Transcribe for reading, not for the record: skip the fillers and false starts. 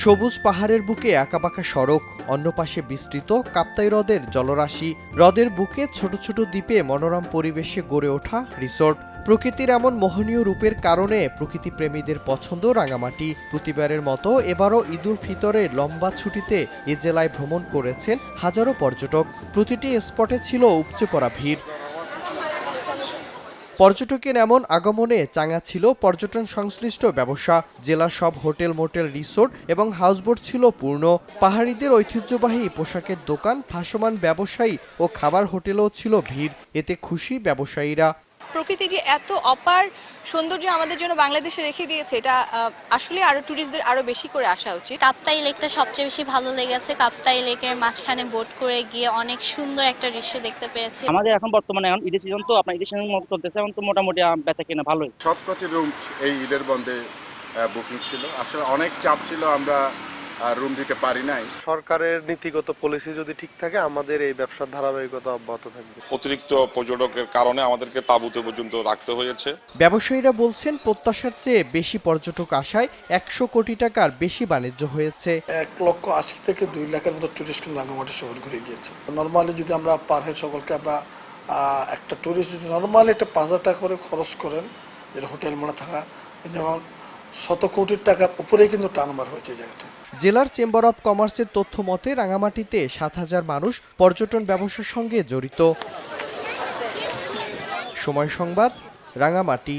সবুজ পাহাড়ের বুকে আঁকাবাঁকা সড়ক, অন্য পাশে বিস্তৃত কাপ্তাই হ্রদের জলরাশি। হ্রদের বুকে ছোট ছোট দ্বীপে মনোরম পরিবেশে গড়ে ওঠা রিসোর্ট। প্রকৃতির এমন মোহনীয় রূপের কারণে প্রকৃতিপ্রেমীদের পছন্দ রাঙামাটি। প্রতিবারের মতো এবারও ঈদুল ফিতরের লম্বা ছুটিতে এ জেলায় ভ্রমণ করেছেন হাজারো পর্যটক। প্রতিটি স্পটে ছিল উপচে পড়া ভিড়। পর্যটকের এমন আগমনে চাঙা ছিল পর্যটন সংশ্লিষ্ট ব্যবসা। জেলার সব হোটেল, মোটেল, রিসোর্ট এবং হাউসবোট ছিল পূর্ণ। পাহাড়িদের ঐতিহ্যবাহী পোশাকের দোকান, ভাসমান ব্যবসায়ী ও খাবার হোটেলেও ছিল ভিড়। এতে খুশি ব্যবসায়ীরা। প্রকৃতি যে এত অপার সৌন্দর্য আমাদের জন্য বাংলাদেশে রেখে দিয়েছে, এটা আসলে আরো ট্যুরিস্টদের আরো বেশি করে আসা উচিত। কাপ্তাই লেকটা সবচেয়ে বেশি ভালো লেগেছে। কাপ্তাই লেকের মাঝখানে বোট করে গিয়ে অনেক সুন্দর একটা দৃশ্য দেখতে পেয়েছি। আমাদের এখন বর্তমানে ঈদের সিজন, তো আপনার ঈদের সিজন মতো চলতেছে, এখন তো মোটামুটি বেচা কেনা ভালোই। সবকটি রুম এই ঈদের বন্ধে বুকিং ছিল। আসলে অনেক চাপ ছিল, আমরা রুম দিতে পারি নাই। সরকারের নীতিগত পলিসি যদি ঠিক থাকে, আমাদের এই ব্যবসার ধারাবাহিকতা অব্যাহত থাকবে। অতিরিক্ত পর্যটকের কারণে আমাদেরকে তাঁবুতে পর্যন্ত রাখতে হয়েছে। ব্যবসায়ীরা বলছেন, প্রত্যাশার চেয়ে বেশি পর্যটক আসায় 100 কোটি টাকার বেশি বাণিজ্য হয়েছে। 1,80,000 থেকে 2 লাখের মতো টুরিস্ট রাঙামাটি শহর ঘুরে গিয়েছে। নর্মালি যদি আমরা পার হেড সকলকে আমরা একটা টুরিস্ট যদি নর্মালি একটা 5,000 টাকা করে খরচ করেন, যেটা হোটেল মানে থাকা, যেমন 100 কোটি টাকার উপরেই কিন্তু টার্নওভার হয়েছে এই জায়গাটা। জেলার চেম্বার অব কমার্সের তথ্য মতে রাঙামাটিতে 7,000 মানুষ পর্যটন ব্যবসার সঙ্গে জড়িত। সময় সংবাদ, রাঙামাটি।